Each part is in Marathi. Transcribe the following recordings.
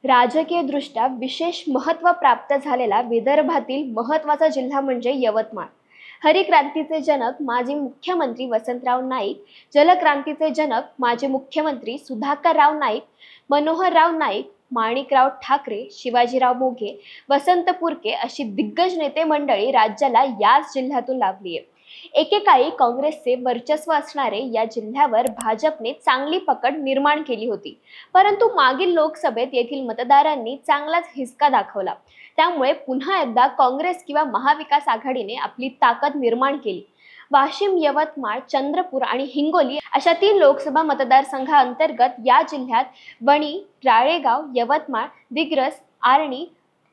राजकीयदृष्ट्या विशेष महत्त्व प्राप्त झालेला विदर्भातील महत्त्वाचा जिल्हा म्हणजे यवतमाळ. हरितक्रांतीचे जनक माजी मुख्यमंत्री वसंतराव नाईक, जलक्रांतीचे जनक माजी मुख्यमंत्री सुधाकरराव नाईक, मनोहरराव नाईक, माणिकराव ठाकरे, शिवाजीराव मोघे, वसंत पुरके अशी दिग्गज नेते मंडळी राज्याला याच जिल्ह्यातून लाभली आहे. एकेकाळी काँग्रेसचे वर्चस्व असणारे या जिल्ह्यावर भाजपने चांगली पकड निर्माण केली होती, परंतु मागील लोकसभेत येथील मतदारांनी चांगलाच हिसका दाखवला. त्यामुळे पुन्हा एकदा काँग्रेस किंवा महाविकास आघाडीने आपली ताकद निर्माण केली. वाशिम, यवतमाळ, चंद्रपूर आणि हिंगोली अशा 3 लोकसभा मतदारसंघांतर्गत या जिल्ह्यात वणी, राळेगाव, यवतमाळ, दिग्रस, आर्णी,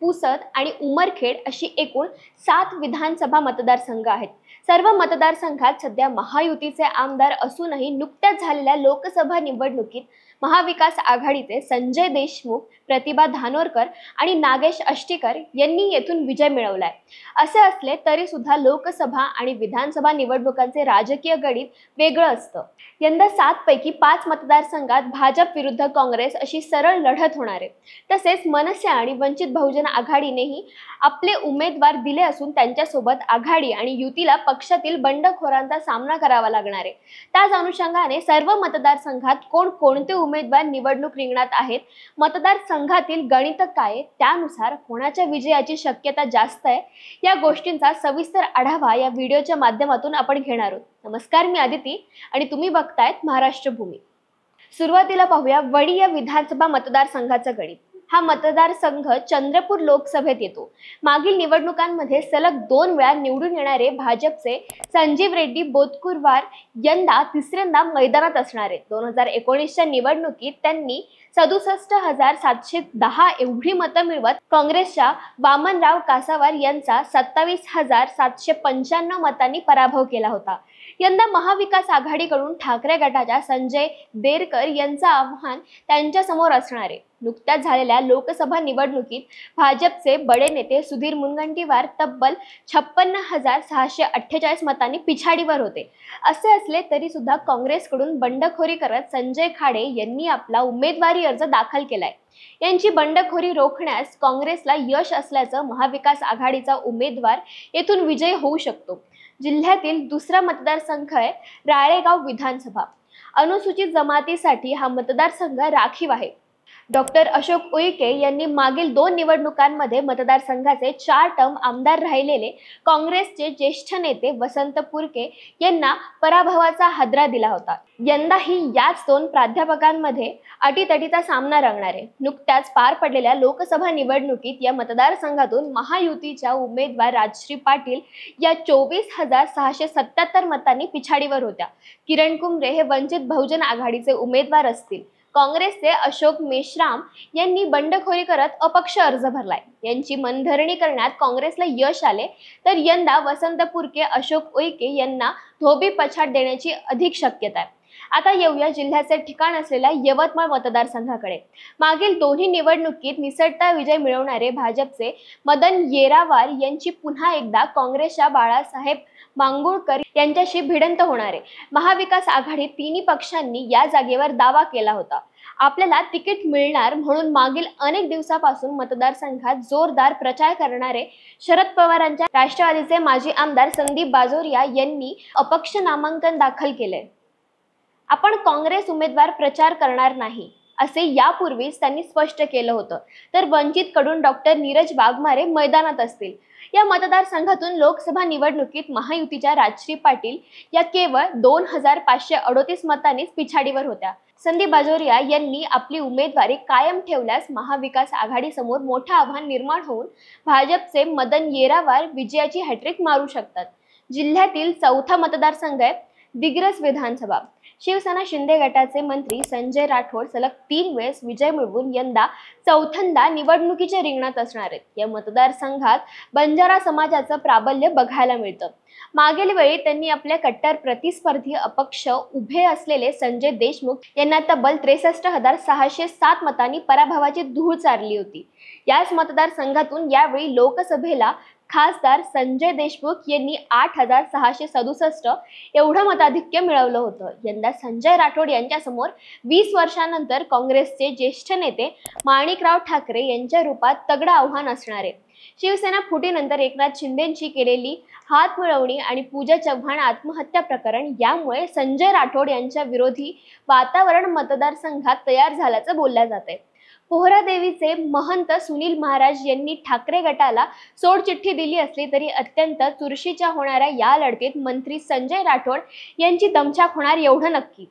पुसद आणि उमरखेड अशी एकूण 7 विधानसभा मतदारसंघ आहेत. सर्व मतदारसंघात सध्या महायुतीचे आमदार असूनही नुकत्याच झालेल्या लोकसभा निवडणुकीत महाविकास आघाडीचे संजय देशमुख, प्रतिभा धानोरकर आणि नागेश अष्टीकर यांनी येथून विजय मिळवलाय. असे असले तरी सुद्धा लोकसभा आणि विधानसभा निवडणुकांचे राजकीय गणित वेगळं असतं. यंदा 7 पैकी 5 मतदारसंघात भाजप विरुद्ध काँग्रेस अशी सरळ लढत होणार आहे. तसेच मनसे आणि वंचित बहुजन आघाडीनेही आपले उमेदवार दिले असून त्यांच्यासोबत आघाडी आणि युतीला पक्षातील बंडखोरांचा सामना करावा लागणार आहे. त्याच अनुषंगाने सर्व मतदारसंघात कोणते उमेदवार निवडणूक रिंगणात आहेत, मतदारसंघातील गणित काय, त्यानुसार कोणाच्या विजयाची शक्यता जास्त आहे, या गोष्टींचा सविस्तर आढावा या व्हिडिओच्या माध्यमातून आपण घेणार आहोत. नमस्कार, मी आदिती आणि तुम्ही बघतायत महाराष्ट्र भूमी. सुरुवातीला पाहूया वणी या विधानसभा मतदारसंघाचा गणित. हा मतदारसंघ चंद्रपूर लोकसभेत येतो. मागील निवडणुकांमध्ये सलग 2 वेळा निवडून येणारे भाजपचे संजीव रेड्डी बोदकुरवार यंदा तिसऱ्यांदा मैदानात असणार आहेत. 2019च्या निवडणुकीत त्यांनी 67,710 एवढी मतं मिळवत काँग्रेसच्या वामनराव कासावार यांचा 27,795 मतांनी पराभव केला होता. यंदा महाविकास आघाडीकडून ठाकरे गटाच्या संजय देरकर यांचं आव्हान त्यांच्या समोर असणार आहे. नुकत्याच झालेल्या लोकसभा निवडणुकीत भाजपचे बडे नेते सुधीर मुनगंटीवार तब्बल 56,648 मतांनी पिछाडीवर होते. असे असले तरी सुद्धा काँग्रेसकडून बंडखोरी करत संजय खाडे यांनी आपला उमेदवारी अर्ज दाखल केलाय. यांची बंडखोरी रोखण्यास काँग्रेसला यश असल्याचं महाविकास आघाडीचा उमेदवार येथून विजयी होऊ शकतो. जिल्ह्यातील दुसरा मतदारसंघ आहे राळेगाव विधानसभा. अनुसूचित जमातीसाठी हा मतदारसंघ राखीव आहे. डॉक्टर अशोक उईके यांनी मागील 2 निवडणुकांमध्ये मतदारसंघाचे 4 टर्म आमदार राहिलेले काँग्रेसचे ज्येष्ठ नेते वसंत पुरके यांना पराभवाचा हादरा दिला होता. यंदाही याच 2 प्राध्यापकांमध्ये अटीतटीचा सामना रंगणार आहे. नुकत्याच पार पडलेल्या लोकसभा निवडणुकीत या मतदारसंघातून महायुतीच्या उमेदवार राजश्री पाटील या 24,677 मतांनी पिछाडीवर होत्या. किरण कुमरे हे वंचित बहुजन आघाडीचे उमेदवार असतील. काँग्रेसचे अशोक मेश्राम यांनी बंडखोरी करत अपक्ष अर्ज भरलाय. यांची मनधरणी करण्यात काँग्रेसला यश आले तर यंदा वसंत पुरके, अशोक उईके यांना धोबी पछाड देण्याची अधिक शक्यता आहे. आता येऊया जिल्ह्याचे ठिकाण असलेल्या यवतमाळ मतदारसंघाकडे. मागील दोन्ही निवडणुकीत निसटता विजय मिळवणारे भाजपचे मदन येरावार यांची पुन्हा एकदा काँग्रेसच्या बाळासाहेब मांगुळकर यांच्याशी भिडंत होणार आहे. महाविकास आघाडी 3 पक्षांनी या जागेवर दावा केला होता. आपल्याला तिकीट मिळणार म्हणून मागील अनेक दिवसापासून मतदारसंघात जोरदार प्रचार करणारे शरद पवारांच्या राष्ट्रवादीचे माजी आमदार संदीप बाजोरिया यांनी अपक्ष नामांकन दाखल केले. आपण काँग्रेस उमेदवार प्रचार करणार नाही असे यापूर्वीच त्यांनी स्पष्ट केलं होतं. तर वंचितकडून डॉक्टर नीरज वाघमारे मैदानात असतील. या मतदारसंघातून लोकसभा निवडणुकीत महायुतीच्या राजश्री पाटील या केवळ 2,538 मतांनीच पिछाडीवर होत्या. संदीप बाजोरिया यांनी आपली उमेदवारी कायम ठेवल्यास महाविकास आघाडीसमोर मोठं आव्हान निर्माण होऊन भाजपचे मदन येरावार विजयाची हॅट्रिक मारू शकतात. जिल्ह्यातील 4था मतदारसंघ आहे दिग्रस विधानसभा. शिवसेना शिंदे गटाचे मंत्री संजय राठोड सलग 3 वेळेस विजय मिळवून यंदा 4थ्यांदा निवडणुकीच्या रिंगणात असणार आहेत. या मतदारसंघात बंजारा समाजाचं प्राबल्य बघायला मिळतं. मागील वेळी त्यांनी आपल्या कट्टर प्रतिस्पर्धी अपक्ष उभे असलेले संजय देशमुख यांना तब्बल 63,607 मतांनी पराभवाची धूळ चारली होती. याच मतदारसंघातून यावेळी लोकसभेला खासदार संजय देशमुख यांनी 8,667 एवढं मताधिक्य मिळवलं होतं. यंदा संजय राठोड यांच्यासमोर 20 वर्षांनंतर काँग्रेसचे ज्येष्ठ नेते माणिकराव ठाकरे यांच्या रूपात तगडं आव्हान असणार आहे. शिवसेना फुटीनंतर एकनाथ शिंदेंची केलेली हातमिळवणी आणि पूजा चव्हाण आत्महत्या प्रकरण यामुळे संजय राठोड यांच्या विरोधी वातावरण मतदारसंघात तयार झाल्याचं बोललं जातंय. पोहरादेवीचे महंत सुनील महाराज यांनी ठाकरे गटाला सोडचिठ्ठी दिली असली तरी अत्यंत चुरशीच्या होणाऱ्या या लढतीत मंत्री संजय राठोड यांची दमछाक होणार एवढं नक्की.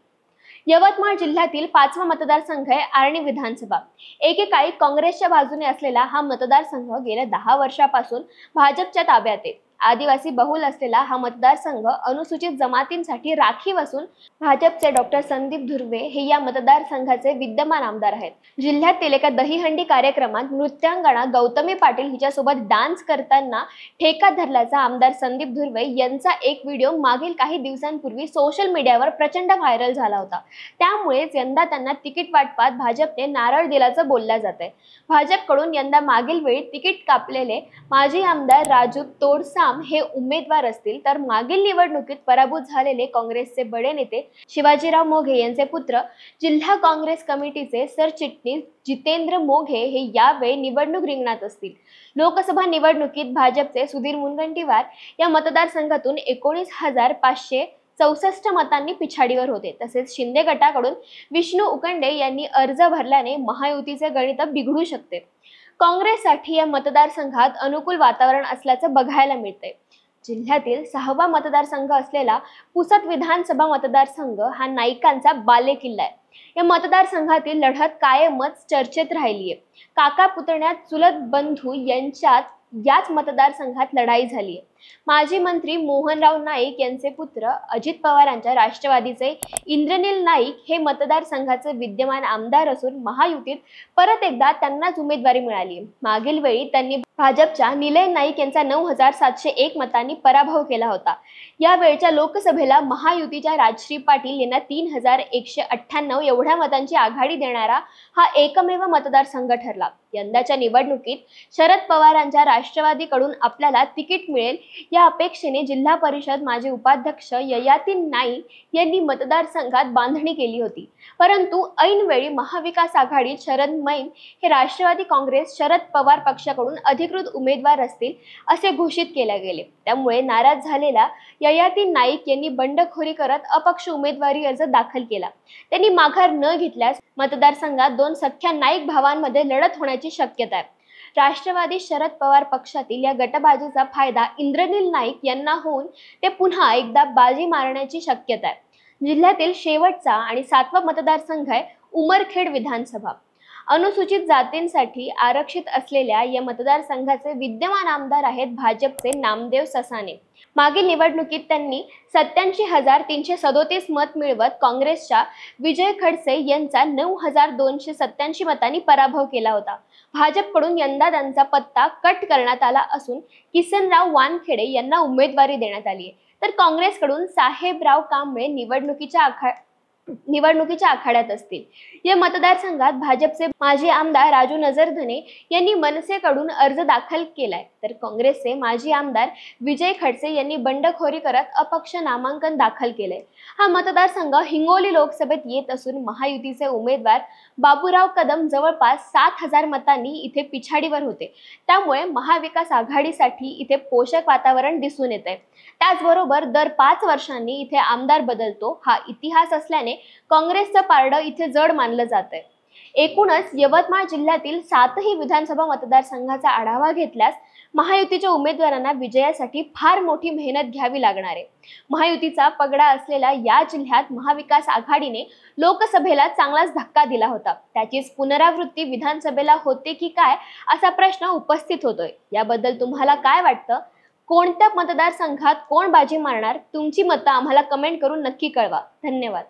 यवतमाळ जिल्ह्यातील 5वा मतदारसंघ आहे आर्णी विधानसभा. एकेकाळी काँग्रेसच्या बाजूने असलेला हा मतदारसंघ गेल्या 10 वर्षापासून भाजपच्या ताब्यात आहे. आदिवासी बहुल असलेला हा मतदारसंघ अनुसूचित जमातींसाठी राखीव असून भाजपचे डॉक्टर संदीप धुर्वे हे या मतदारसंघाचे विद्यमान आमदार आहेत. जिल्ह्यातील एका दहीहंडी कार्यक्रमात नृत्यांगना गौतमी पाटील हिच्यासोबत डान्स करताना ठेका धरल्याचा आमदार संदीप धुर्वे यांचा एक व्हिडिओ मागील काही दिवसांपूर्वी सोशल मीडियावर प्रचंड व्हायरल झाला होता. त्यामुळेच यंदा त्यांना तिकीट वाटपात भाजपने नारळ दिल्याचं बोललं जात आहे. भाजपकडून यंदा मागील वेळी तिकीट कापलेले माजी आमदार राजू तोडसाम हे उमेदवार असतील, तर मागील निवडणुकीत पराभूत झालेले काँग्रेसचे बडे नेते शिवाजीराव मोघे यांचे पुत्र जिल्हा काँग्रेस कमिटीचे सरचिटणीस जितेंद्र मोघे हे यावेळी निवडणूक रिंगणात असतील. लोकसभा निवडणुकीत भाजपचे सुधीर मुनगंटीवार या मतदारसंघातून 19,564 मतांनी पिछाडीवर होते. तसेच शिंदे गटाकडून विष्णू उकंडे यांनी अर्ज भरल्याने महायुतीचे गणित बिघडू शकते. काँग्रेससाठी या मतदारसंघात अनुकूल वातावरण असल्याचं बघायला मिळतंय. जिल्ह्यातील 6वा मतदारसंघ असलेला पुसद विधानसभा मतदारसंघ हा नाईकांचा बालेकिल्ला आहे. या मतदारसंघातील लढत कायमच चर्चेत राहिली आहे. काका पुतण्यात चुलत बंधू यांच्यात याच मतदारसंघात लढाई झाली आहे. माजी मंत्री मोहनराव नाईक यांचे पुत्र अजित पवारांच्या राष्ट्रवादीचे इंद्रनील नाईक हे मतदारसंघाचे विद्यमान आमदार असून महायुतीत परत एकदा त्यांनाच उमेदवारी मिळाली. मागील वेळी त्यांनी भाजपच्या निलय नाईक यांचा 9,701 मतांनी पराभव केला होता. या वेळच्या लोकसभेला महायुतीच्या राजश्री पाटील यांना 3,198 एवढ्या मतांची आघाडी देणारा हा एकमेव मतदारसंघ ठरला. यंदाच्या निवडणुकीत शरद पवारांच्या राष्ट्रवादीकडून आपल्याला तिकीट मिळेल या अपेक्षेने जिल्हा परिषद माजी उपाध्यक्ष ययाती नाईक यांनी मतदारसंघात बांधणी केली होती. परंतु ऐनवेळी महाविकास आघाडीत शरद मैन हे राष्ट्रवादी काँग्रेस शरद पवार पक्षाकडून अधिकृत उमेदवार असतील असे घोषित केले गेले. त्यामुळे नाराज झालेला ययाती नाईक यांनी बंडखोरी करत अपक्ष उमेदवारी अर्ज दाखल केला. त्यांनी माघार न घेतल्यास मतदारसंघात 2 सख्या नाईक भावांमध्ये लढत होण्याची शक्यता आहे. राष्ट्रवादी शरद पवार पक्षातील या गटबाजीचा फायदा इंद्रनील नाईक यांना होऊन ते पुन्हा एकदा बाजी मारण्याची शक्यता आहे. जिल्ह्यातील शेवटचा आणि 7वा मतदारसंघ आहे उमरखेड विधानसभा. अनुसूचित जातींसाठी आरक्षित असलेल्या या मतदारसंघाचे विद्यमान आमदार आहेत भाजपचे नामदेव ससाने. मागील निवडणुकीत त्यांनी 87,337 मत मिळवत काँग्रेसच्या विजय खडसे यांचा 9,287 मतांनी पराभव केला होता. भाजपकडून यंदा त्यांचा पत्ता कट करण्यात आला असून किसनराव वानखेडे यांना उमेदवारी देण्यात आली आहे, तर काँग्रेसकडून साहेबराव कांबळे निवडणुकीच्या आखाड्यात असतील. या मतदारसंघात भाजपचे माजी आमदार राजू नजरधने यांनी मनसेकडून अर्ज दाखल केलाय, तर काँग्रेसचे माजी आमदार विजय खडसे यांनी बंडखोरी करत अपक्ष नामांकन दाखल केले. हा मतदारसंघ हिंगोली लोकसभेत येत असून महायुतीचे उमेदवार बाबूराव कदम जवळपास 7,000 मतांनी इथे पिछाडीवर होते. त्यामुळे महाविकास आघाडीसाठी इथे पोषक वातावरण दिसून येत आहे. त्याचबरोबर दर 5 वर्षांनी इथे आमदार बदलतो हा इतिहास असल्याने काँग्रेसचं पारडं इथे जड मानलं जातंय. एकूणच यवतमाळ जिल्ह्यातील 7ही विधानसभा मतदारसंघाचा आढावा घेतल्यास महायुतीच्या उमेदवारांना विजयासाठी फार मोठी मेहनत घ्यावी लागणार आहे. महायुतीचा पगडा असलेल्या या जिल्ह्यात महाविकास आघाडीने लोकसभेला चांगलाच धक्का दिला होता. त्याचीच पुनरावृत्ती विधानसभेला होते की काय असा प्रश्न उपस्थित होतोय. याबद्दल तुम्हाला काय वाटतं? कोणत्या मतदारसंघात कोण बाजी मारणार? तुमची मतं आम्हाला कमेंट करून नक्की कळवा. धन्यवाद.